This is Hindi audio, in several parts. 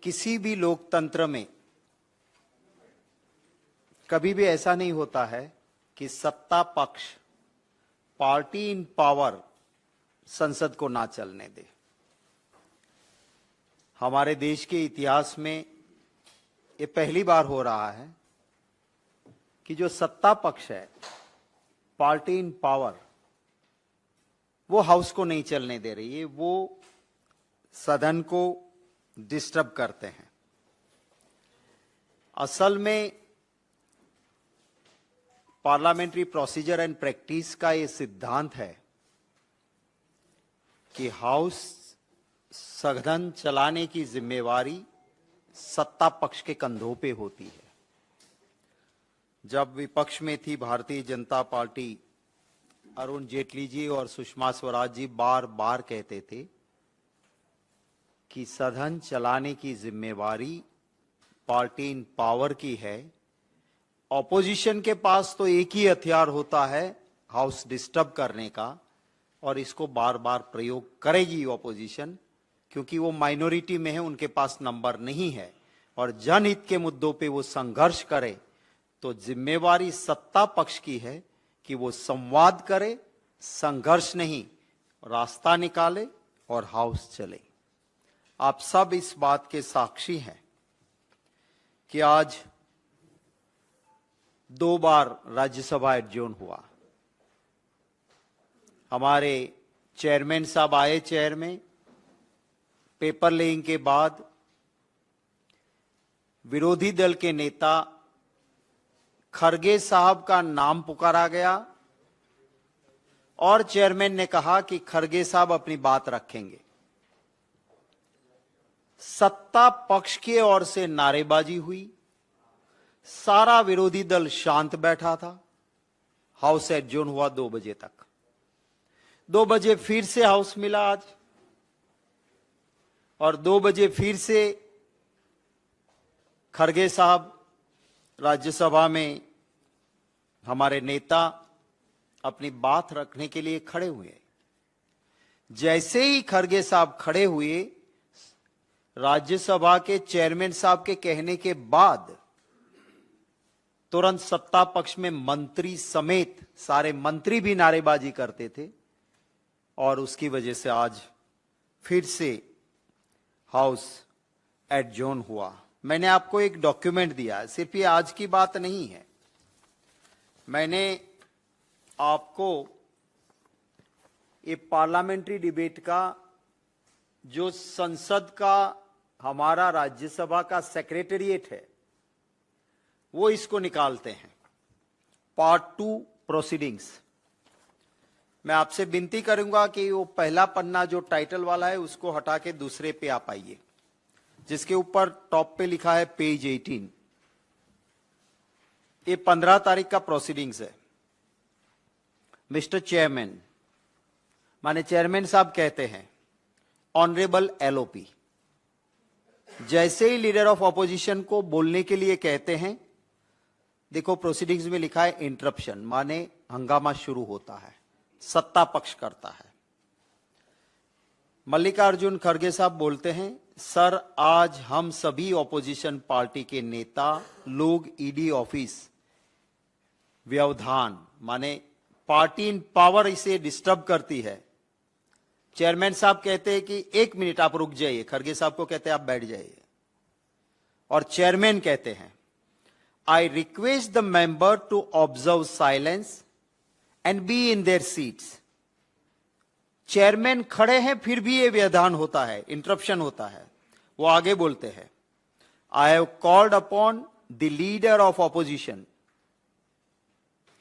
किसी भी लोकतंत्र में कभी भी ऐसा नहीं होता है कि सत्ता पक्ष पार्टी इन पावर संसद को ना चलने दे। हमारे देश के इतिहास में ये पहली बार हो रहा है कि जो सत्ता पक्ष है पार्टी इन पावर वो हाउस को नहीं चलने दे रही है, वो सदन को डिस्टर्ब करते हैं। असल में पार्लियामेंट्री प्रोसीजर एंड प्रैक्टिस का ये सिद्धांत है कि हाउस सदन चलाने की जिम्मेवारी सत्ता पक्ष के कंधों पे होती है। जब विपक्ष में थी भारतीय जनता पार्टी, अरुण जेटली जी और सुषमा स्वराज जी बार बार कहते थे कि सदन चलाने की जिम्मेवारी पार्टी इन पावर की है। ऑपोजिशन के पास तो एक ही हथियार होता है हाउस डिस्टर्ब करने का, और इसको बार बार प्रयोग करेगी ऑपोजिशन, क्योंकि वो माइनॉरिटी में है, उनके पास नंबर नहीं है और जनहित के मुद्दों पे वो संघर्ष करे। तो जिम्मेवारी सत्ता पक्ष की है कि वो संवाद करे, संघर्ष नहीं, रास्ता निकाले और हाउस चले। आप सब इस बात के साक्षी हैं कि आज 2 बार राज्यसभा एडजॉर्न हुआ। हमारे चेयरमैन साहब आए चेयर में, पेपर लेइंग के बाद विरोधी दल के नेता खरगे साहब का नाम पुकारा गया और चेयरमैन ने कहा कि खरगे साहब अपनी बात रखेंगे। सत्ता पक्ष की ओर से नारेबाजी हुई, सारा विरोधी दल शांत बैठा था। हाउस एडजॉर्न हुआ 2 बजे तक। 2 बजे फिर से हाउस मिला आज, और 2 बजे फिर से खरगे साहब राज्यसभा में हमारे नेता अपनी बात रखने के लिए खड़े हुए। जैसे ही खरगे साहब खड़े हुए, राज्यसभा के चेयरमैन साहब के कहने के बाद तुरंत सत्ता पक्ष में मंत्री समेत सारे मंत्री भी नारेबाजी करते थे, और उसकी वजह से आज फिर से हाउस एडजॉर्न हुआ। मैंने आपको एक डॉक्यूमेंट दिया है, सिर्फ ये आज की बात नहीं है। मैंने आपको ये पार्लियामेंट्री डिबेट का जो संसद का हमारा राज्यसभा का सेक्रेटेरिएट है वो इसको निकालते हैं, पार्ट 2 प्रोसीडिंग्स। मैं आपसे विनती करूंगा कि वो पहला पन्ना जो टाइटल वाला है उसको हटा के दूसरे पे आप आइए, जिसके ऊपर टॉप पे लिखा है पेज 18। ये 15 तारीख का प्रोसीडिंग्स है। मिस्टर चेयरमैन, माने चेयरमैन साहब कहते हैं, ऑनरेबल एलओपी। जैसे ही लीडर ऑफ ऑपोजिशन को बोलने के लिए कहते हैं, देखो प्रोसीडिंग्स में लिखा है इंटरप्शन, माने हंगामा शुरू होता है, सत्ता पक्ष करता है। मल्लिकार्जुन खड़गे साहब बोलते हैं, सर आज हम सभी ऑपोजिशन पार्टी के नेता लोग ईडी ऑफिस व्यवधान माने पार्टी इन पावर इसे डिस्टर्ब करती है। चेयरमैन साहब कहते हैं कि 1 मिनट आप रुक जाइए, खड़गे साहब को कहते हैं आप बैठ जाइए, और चेयरमैन कहते हैं, I request the member to observe silence and be in their seats. Chairman खड़े हैं फिर भी ये व्यवधान होता है, इंटरप्शन होता है। वो आगे बोलते हैं, आई have called upon the leader of opposition.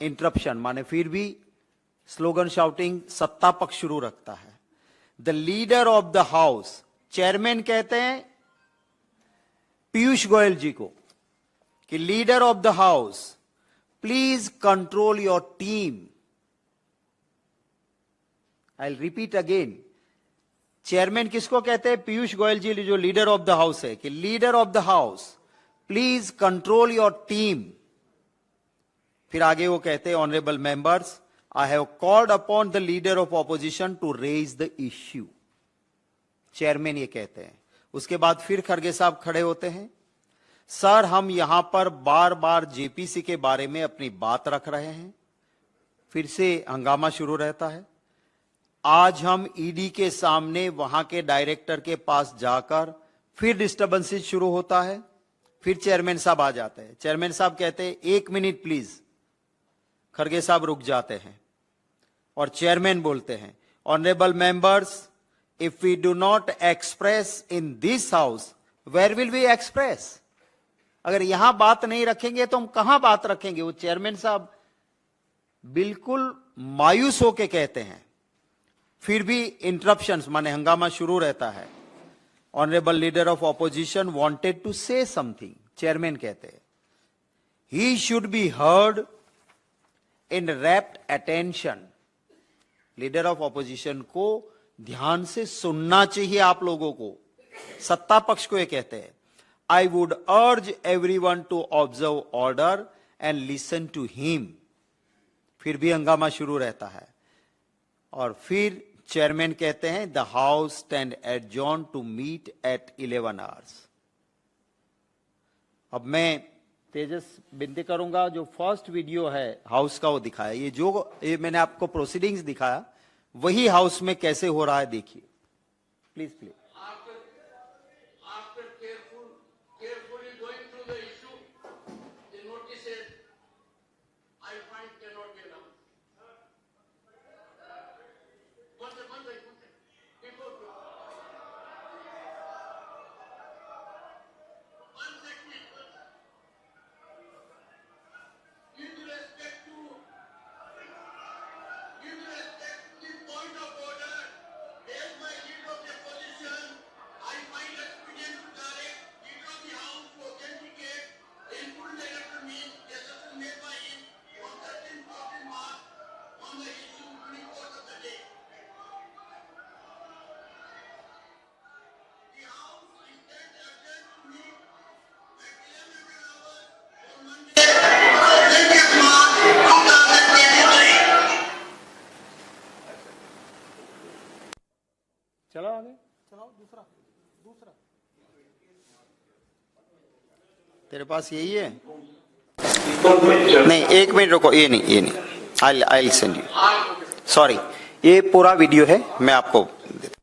Interruption माने फिर भी स्लोगन शाउटिंग सत्ता पक्ष शुरू रखता है। The leader of the house, chairman कहते हैं पीयूष गोयल जी को कि leader of the house please control your team. I repeat again, chairman किसको कहते हैं? पीयूष गोयल जी जो लीडर ऑफ द हाउस है, कि leader of the house please control your team. फिर आगे वो कहते हैं, honourable members I have called upon the leader of opposition to raise the issue. Chairman ये कहते हैं, उसके बाद फिर खड़गे साहब खड़े होते हैं, सर हम यहां पर बार बार जेपीसी के बारे में अपनी बात रख रहे हैं। फिर से हंगामा शुरू रहता है। आज हम ईडी के सामने वहां के डायरेक्टर के पास जाकर फिर डिस्टर्बेंसेस शुरू होता है। फिर चेयरमैन साहब आ जाते हैं। चेयरमैन साहब कहते हैं 1 मिनट प्लीज। खड़गे साहब रुक जाते हैं और चेयरमैन बोलते हैं, honourable members, if we do not express in this house, where will we express? अगर यहां बात नहीं रखेंगे तो हम कहां बात रखेंगे? वो चेयरमैन साहब बिल्कुल मायूस होके कहते हैं। फिर भी इंटरप्शंस माने हंगामा शुरू रहता है। Honourable leader of opposition wanted to say something. Chairman कहते हैं, he should be heard in rapt attention. Leader of opposition को ध्यान से सुनना चाहिए आप लोगों को। सत्ता पक्ष को ये कहते हैं, I would urge everyone to observe order and listen to him. फिर भी हंगामा शुरू रहता है और फिर चेयरमैन कहते हैं, the house stand adjourned to meet at 11 hours. अब मैं तेजस विनती करूंगा, जो फर्स्ट वीडियो है हाउस का वो दिखाया। ये मैंने आपको प्रोसीडिंग्स दिखाया, वही हाउस में कैसे हो रहा है देखिए प्लीज प्लीज। चलो आगे चलाओ। दूसरा तेरे पास यही है? नहीं, 1 मिनट रुको। ये नहीं आई सेंड यू। सॉरी, ये पूरा वीडियो है, मैं आपको देता।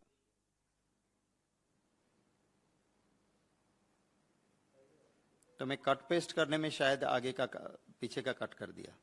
तो मैं कट पेस्ट करने में शायद आगे का पीछे का कट कर दिया।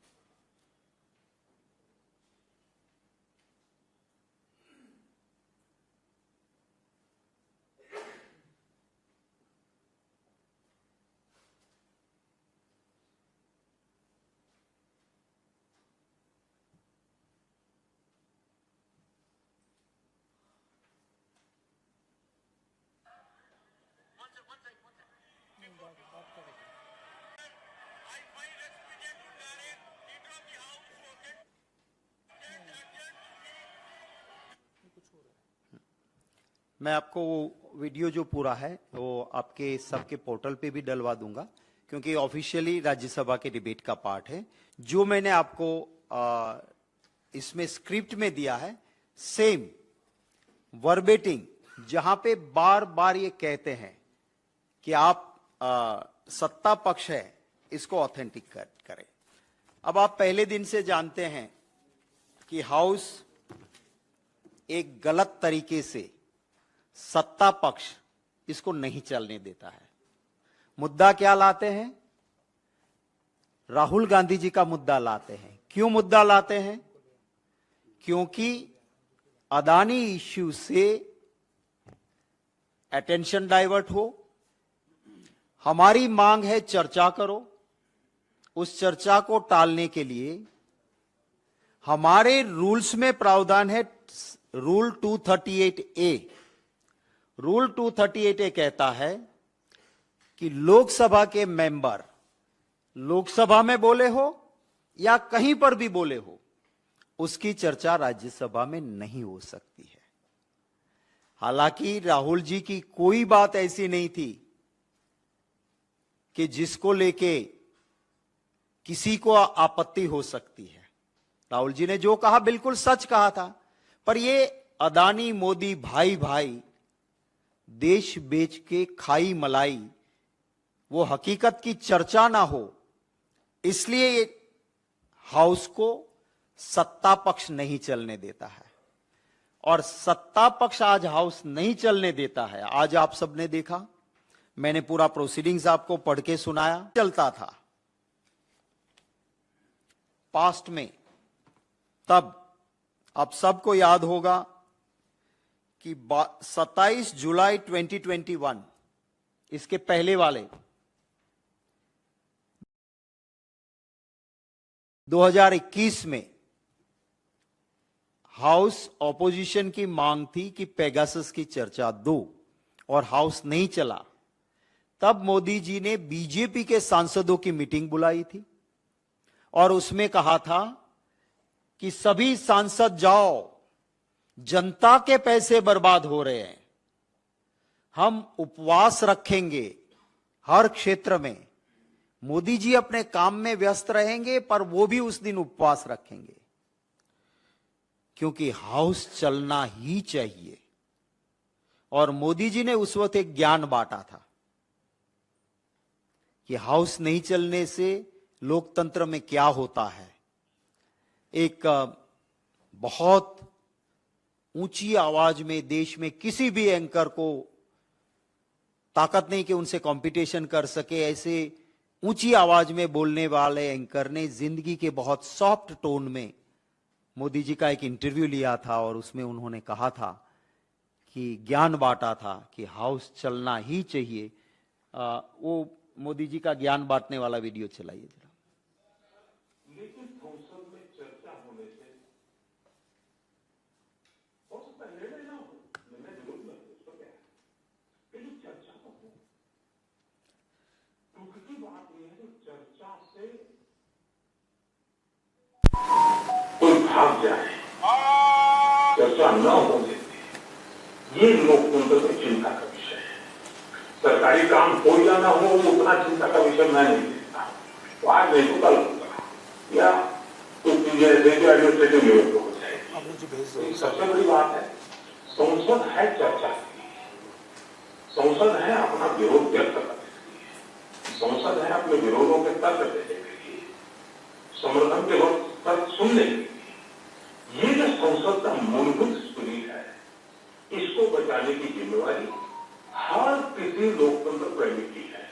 मैं आपको वो वीडियो जो पूरा है वो आपके सबके पोर्टल पे भी डलवा दूंगा, क्योंकि ऑफिशियली राज्यसभा के डिबेट का पार्ट है। जो मैंने आपको इसमें स्क्रिप्ट में दिया है, सेम वर्बेटिंग, जहां पे बार बार ये कहते हैं कि आप सत्ता पक्ष है, इसको ऑथेंटिक करें। अब आप पहले दिन से जानते हैं कि हाउस एक गलत तरीके से सत्ता पक्ष इसको नहीं चलने देता है। मुद्दा क्या लाते हैं? राहुल गांधी जी का मुद्दा लाते हैं। क्यों मुद्दा लाते हैं? क्योंकि अदानी इश्यू से अटेंशन डाइवर्ट हो। हमारी मांग है चर्चा करो। उस चर्चा को टालने के लिए हमारे रूल्स में प्रावधान है, रूल 238A। रूल 238A कहता है कि लोकसभा के मेंबर लोकसभा में बोले हो या कहीं पर भी बोले हो, उसकी चर्चा राज्यसभा में नहीं हो सकती है। हालांकि राहुल जी की कोई बात ऐसी नहीं थी कि जिसको लेके किसी को आपत्ति हो सकती है। राहुल जी ने जो कहा बिल्कुल सच कहा था। पर ये अदानी मोदी भाई भाई देश बेच के खाई मलाई, वो हकीकत की चर्चा ना हो, इसलिए ये हाउस को सत्ता पक्ष नहीं चलने देता है। और सत्ता पक्ष आज हाउस नहीं चलने देता है। आज आप सबने देखा, मैंने पूरा प्रोसीडिंग्स आपको पढ़ के सुनाया। चलता था पास्ट में, तब आप सबको याद होगा कि 27 जुलाई 2021, इसके पहले वाले 2021 में हाउस ऑपोजिशन की मांग थी कि पेगासस की चर्चा दो, और हाउस नहीं चला। तब मोदी जी ने बीजेपी के सांसदों की मीटिंग बुलाई थी और उसमें कहा था कि सभी सांसद जाओ, जनता के पैसे बर्बाद हो रहे हैं, हम उपवास रखेंगे हर क्षेत्र में। मोदी जी अपने काम में व्यस्त रहेंगे, पर वो भी उस दिन उपवास रखेंगे, क्योंकि हाउस चलना ही चाहिए। और मोदी जी ने उस वक्त एक ज्ञान बांटा था कि हाउस नहीं चलने से लोकतंत्र में क्या होता है। एक बहुत ऊंची आवाज में देश में किसी भी एंकर को ताकत नहीं कि उनसे कंपटीशन कर सके, ऐसे ऊंची आवाज में बोलने वाले एंकर ने जिंदगी के बहुत सॉफ्ट टोन में मोदी जी का एक इंटरव्यू लिया था और उसमें उन्होंने कहा था कि ज्ञान बांटा था कि हाउस चलना ही चाहिए। वो मोदी जी का ज्ञान बांटने वाला वीडियो चलाइए जरा। लेकिन संसद में चर्चा होने से हो सकता है निर्णय ना हो, निर्णय जरूर ना हो, उसको क्या है, लेकिन चर्चा तो हो। दुख की बात यह है कि चर्चा से कोई भाग जाए, चर्चा न होने से ये लोकतंत्र में चिंता का विषय है। सरकारी काम हो या ना हो, उतना चिंता का विषय मैं नहीं देखता। तो आज नहीं तो कल होगा, या कुछ चीजें एडमिनिस्ट्रेटिव लेवल पर हो जाएगी। सबसे बड़ी बात है, संसद है चर्चा के लिए, संसद है अपना विरोध व्यक्त करने के लिए, संसद है अपने विरोधों के तर्क देने के लिए, समर्थन के वक्त तर्क सुनने के लिए। ये जो संसद का मूलभूत स्पिरिट है, इसको बचाने की जिम्मेवारी हर किसी लोकतंत्र प्रेमी की है।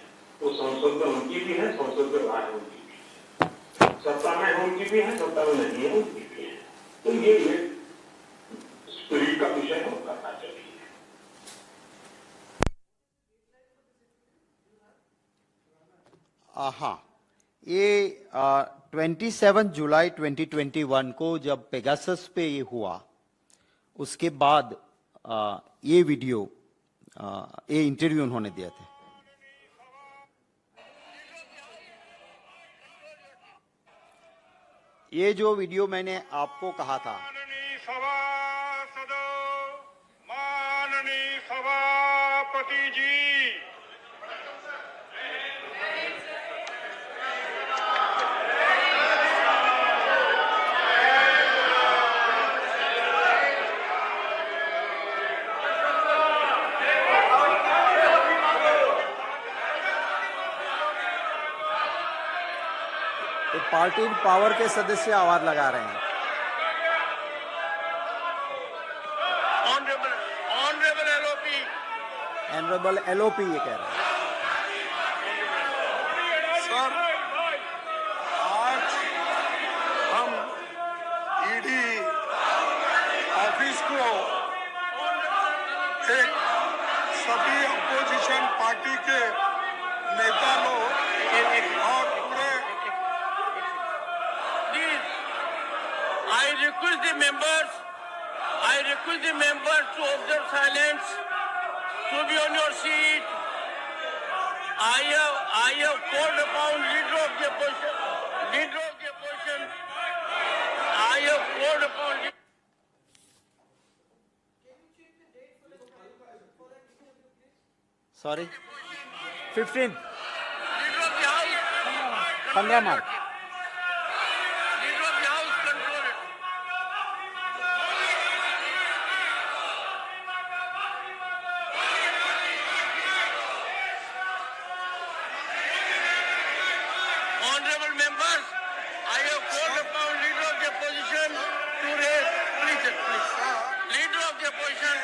वो संसद में उनकी भी है, संसद के बाहर उनकी भी है, सत्ता में उनकी भी है, सत्ता में नहीं है उनकी भी है। तो ये स्पिरिट का विषय है, करना चाहिए। हाँ, ये 27 जुलाई 2021 को जब पेगासस पे ये हुआ, उसके बाद ये वीडियो, ये इंटरव्यू उन्होंने दिया था। ये जो वीडियो मैंने आपको कहा था, माननीय सभापति जी, पार्टी पावर के सदस्य आवाज लगा रहे हैं। ऑनरेबल एलओपी ये कह रहे हैं। सर, आज हम ईडी ऑफिस को एक सभी अपोजिशन पार्टी के नेता लोग और पूरे I request the members to observe silence, to be on your seat. I have called upon leader of the opposition. I have called upon. Sorry, 15th, Leader of the House. 15 March. Leader of the House control it. Honorable members, I have called upon leader of the opposition to raise. Please. Leader of the opposition.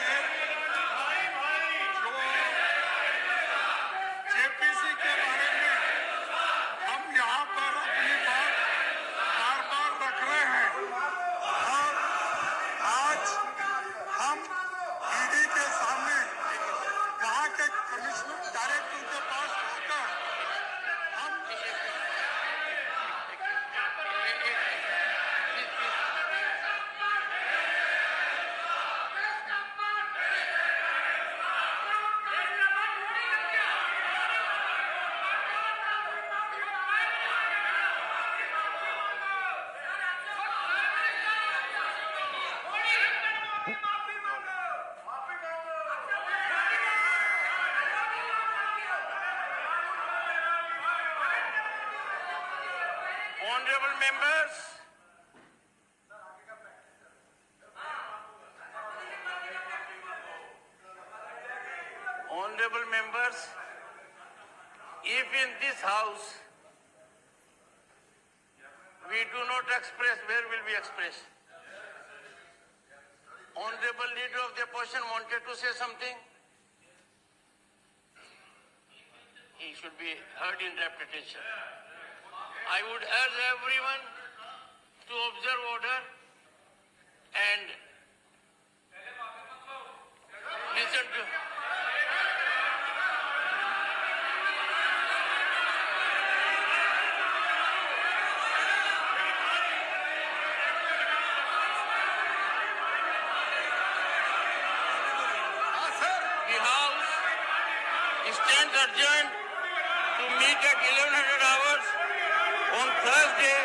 JPC के बारे में हम यहाँ पर अपनी बात बार बार रख रहे हैं और आज हम ईडी के सामने वहाँ के कमिश्नर डायरेक्टर के पास आकर हम Honorable members, if in this house we do not express, where will we express? Honorable leader of the opposition wanted to say something. He should be heard in repetition. I would urge everyone to observe order and listen to. The House stands adjourned to meet at 1100 hours on Thursday,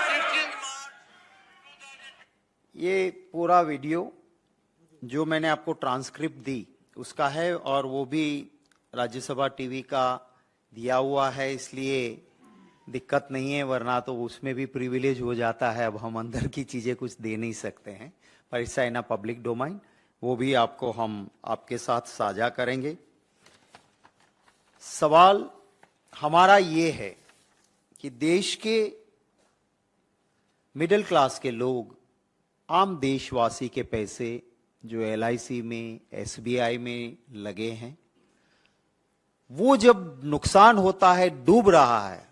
16th March 2020. ये पूरा वीडियो जो मैंने आपको ट्रांसक्रिप्ट दी उसका है और वो भी राज्यसभा टीवी का दिया हुआ है, इसलिए दिक्कत नहीं है, वरना तो उसमें भी प्रिविलेज हो जाता है। अब हम अंदर की चीजें कुछ दे नहीं सकते हैं, पर इससे इन पब्लिक डोमाइन वो भी आपको हम आपके साथ साझा करेंगे। सवाल हमारा ये है कि देश के मिडिल क्लास के लोग, आम देशवासी के पैसे जो LIC में, SBI में लगे हैं, वो जब नुकसान होता है, डूब रहा है,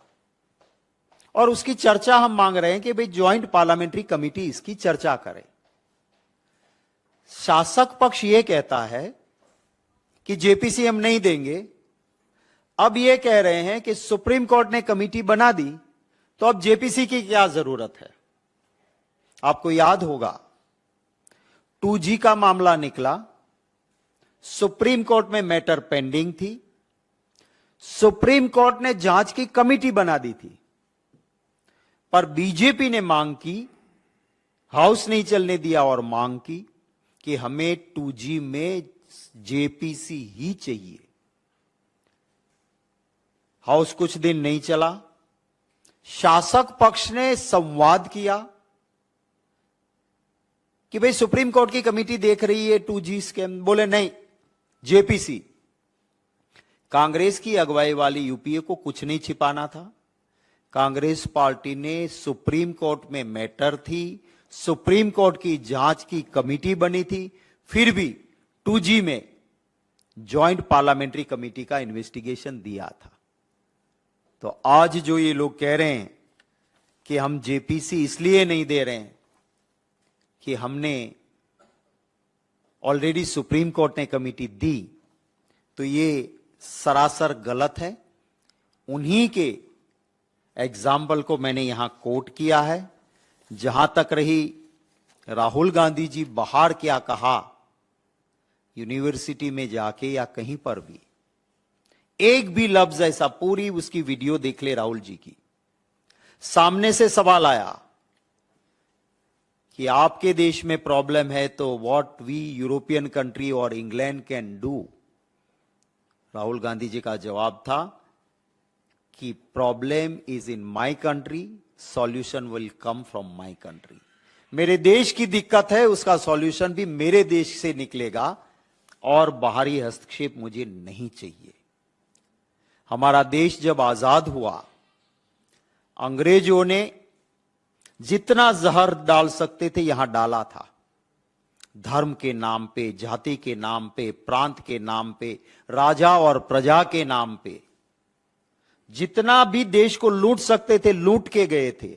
और उसकी चर्चा हम मांग रहे हैं कि भाई ज्वाइंट पार्लियामेंट्री कमेटी इसकी चर्चा करे। शासक पक्ष ये कहता है कि जेपीसी हम नहीं देंगे। अब ये कह रहे हैं कि सुप्रीम कोर्ट ने कमेटी बना दी तो अब जेपीसी की क्या जरूरत है। आपको याद होगा 2G का मामला निकला, सुप्रीम कोर्ट में मैटर पेंडिंग थी, सुप्रीम कोर्ट ने जांच की कमेटी बना दी थी, पर बीजेपी ने मांग की, हाउस नहीं चलने दिया और मांग की कि हमें 2G में जेपीसी ही चाहिए। हाउस कुछ दिन नहीं चला, शासक पक्ष ने संवाद किया कि भाई सुप्रीम कोर्ट की कमेटी देख रही है 2G स्कैम, बोले नहीं जेपीसी। कांग्रेस की अगुवाई वाली यूपीए को कुछ नहीं छिपाना था। कांग्रेस पार्टी ने सुप्रीम कोर्ट में मैटर थी, सुप्रीम कोर्ट की जांच की कमेटी बनी थी, फिर भी 2G में ज्वाइंट पार्लियामेंट्री कमेटी का इन्वेस्टिगेशन दिया था। तो आज जो ये लोग कह रहे हैं कि हम जेपीसी इसलिए नहीं दे रहे हैं कि हमने ऑलरेडी सुप्रीम कोर्ट ने कमेटी दी, तो ये सरासर गलत है। उन्हीं के एग्जाम्पल को मैंने यहां कोट किया है। जहां तक रही राहुल गांधी जी बाहर क्या कहा, यूनिवर्सिटी में जाके या कहीं पर भी एक भी लफ्ज ऐसा, पूरी उसकी वीडियो देख ले राहुल जी की, सामने से सवाल आया कि आपके देश में प्रॉब्लम है तो व्हाट वी यूरोपियन कंट्री और England can do. Rahul Gandhi ji का जवाब था कि problem is in my country, solution will come from my country. मेरे देश की दिक्कत है, उसका सॉल्यूशन भी मेरे देश से निकलेगा और बाहरी हस्तक्षेप मुझे नहीं चाहिए। हमारा देश जब आजाद हुआ अंग्रेजों ने जितना जहर डाल सकते थे यहां डाला था। धर्म के नाम पे, जाति के नाम पे, प्रांत के नाम पे, राजा और प्रजा के नाम पे जितना भी देश को लूट सकते थे लूट के गए थे।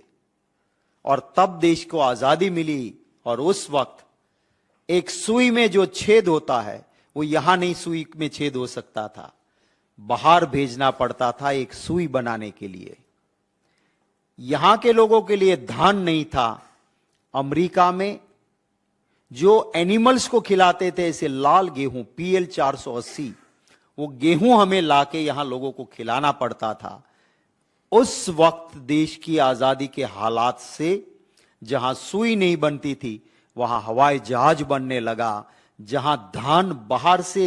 और तब देश को आजादी मिली। और उस वक्त एक सुई में जो छेद होता है वो यहां नहीं सुई में छेद हो सकता था, बाहर भेजना पड़ता था एक सुई बनाने के लिए। यहां के लोगों के लिए धान नहीं था। अमेरिका में जो एनिमल्स को खिलाते थे ऐसे लाल गेहूं PL 480, वो गेहूं हमें लाके यहां लोगों को खिलाना पड़ता था। उस वक्त देश की आजादी के हालात से जहां सुई नहीं बनती थी वहां हवाई जहाज बनने लगा। जहां धान बाहर से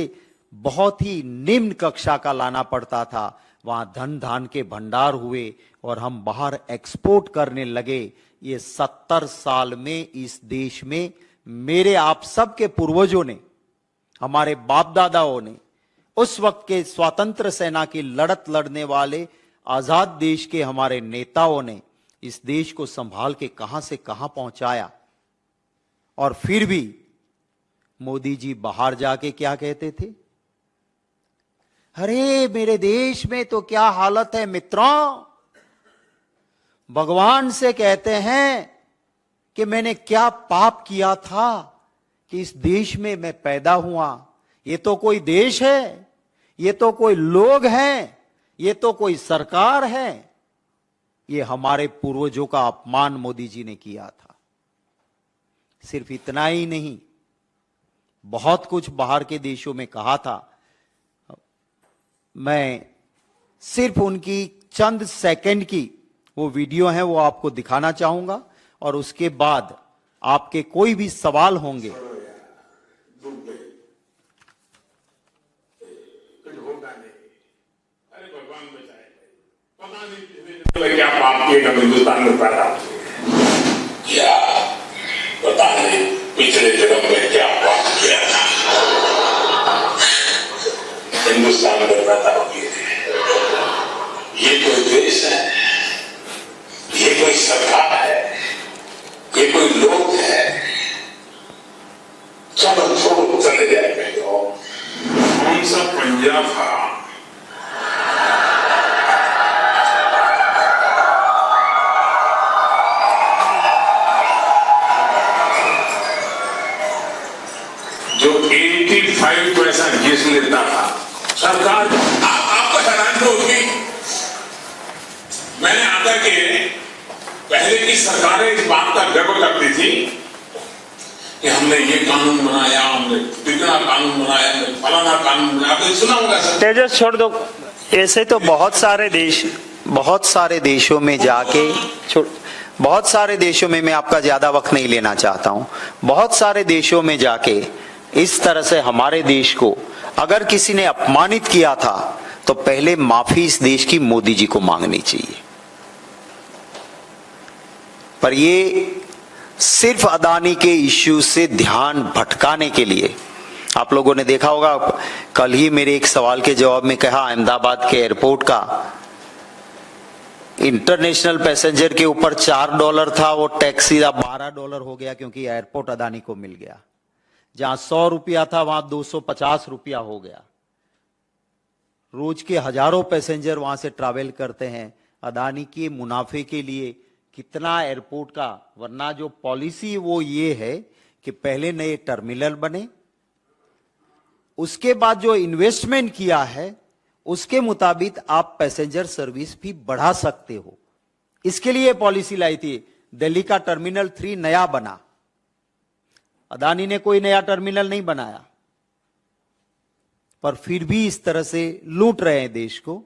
बहुत ही निम्न कक्षा का लाना पड़ता था वहां धान के भंडार हुए और हम बाहर एक्सपोर्ट करने लगे। ये 70 साल में इस देश में मेरे आप सबके पूर्वजों ने, हमारे बाप दादाओं ने, उस वक्त के स्वतंत्र सेना की लड़त लड़ने वाले आजाद देश के हमारे नेताओं ने इस देश को संभाल के कहां से कहां पहुंचाया। और फिर भी मोदी जी बाहर जाके क्या कहते थे? अरे मेरे देश में तो क्या हालत है मित्रों। भगवान से कहते हैं कि मैंने क्या पाप किया था कि इस देश में मैं पैदा हुआ। ये तो कोई देश है, ये तो कोई लोग हैं, ये तो कोई सरकार है। ये हमारे पूर्वजों का अपमान मोदी जी ने किया था। सिर्फ इतना ही नहीं, बहुत कुछ बाहर के देशों में कहा था। मैं सिर्फ उनकी चंद सेकंड की वो वीडियो है वो आपको दिखाना चाहूंगा और उसके बाद आपके कोई भी सवाल होंगे। क्या पाप किएगा हिंदुस्तान में पैदा क्या पता नहीं पिछले जन्म में क्या पाप किया था हिंदुस्तान में पैदा किए थे। ये कोई देश है, ये कोई सरकार है, ये कोई लोग है। चलो छोड़ो, चले जाए। कौन सा पंजा था जो 85 पैसा घिस लेता था? सरकार आपको हैरानी होगी। मैंने आकर के पहले की सरकारें इस बात का गर्व करती थी कि हमने ये कानून बनाया, हमने कितना कानून बनाया, हमने फलाना कानून बनाया। आपने सुना होगा सर। तेजस छोड़ दो। ऐसे तो बहुत सारे देशों में जाके बहुत सारे देशों में, मैं आपका ज्यादा वक्त नहीं लेना चाहता हूं, बहुत सारे देशों में जाके इस तरह से हमारे देश को अगर किसी ने अपमानित किया था तो पहले माफी इस देश की मोदी जी को मांगनी चाहिए। पर ये सिर्फ अदानी के इश्यू से ध्यान भटकाने के लिए, आप लोगों ने देखा होगा कल ही मेरे एक सवाल के जवाब में कहा अहमदाबाद के एयरपोर्ट का इंटरनेशनल पैसेंजर के ऊपर $4 था, वो टैक्स सीधा $12 हो गया क्योंकि एयरपोर्ट अदानी को मिल गया। जहां 100 रुपया था वहां 250 रुपया हो गया। रोज के हजारों पैसेंजर वहां से ट्रैवल करते हैं अदानी के मुनाफे के लिए। कितना एयरपोर्ट का, वरना जो पॉलिसी वो ये है कि पहले नए टर्मिनल बने, उसके बाद जो इन्वेस्टमेंट किया है उसके मुताबिक आप पैसेंजर सर्विस भी बढ़ा सकते हो। इसके लिए पॉलिसी लाई थी। दिल्ली का टर्मिनल 3 नया बना, अदानी ने कोई नया टर्मिनल नहीं बनाया, पर फिर भी इस तरह से लूट रहे हैं देश को।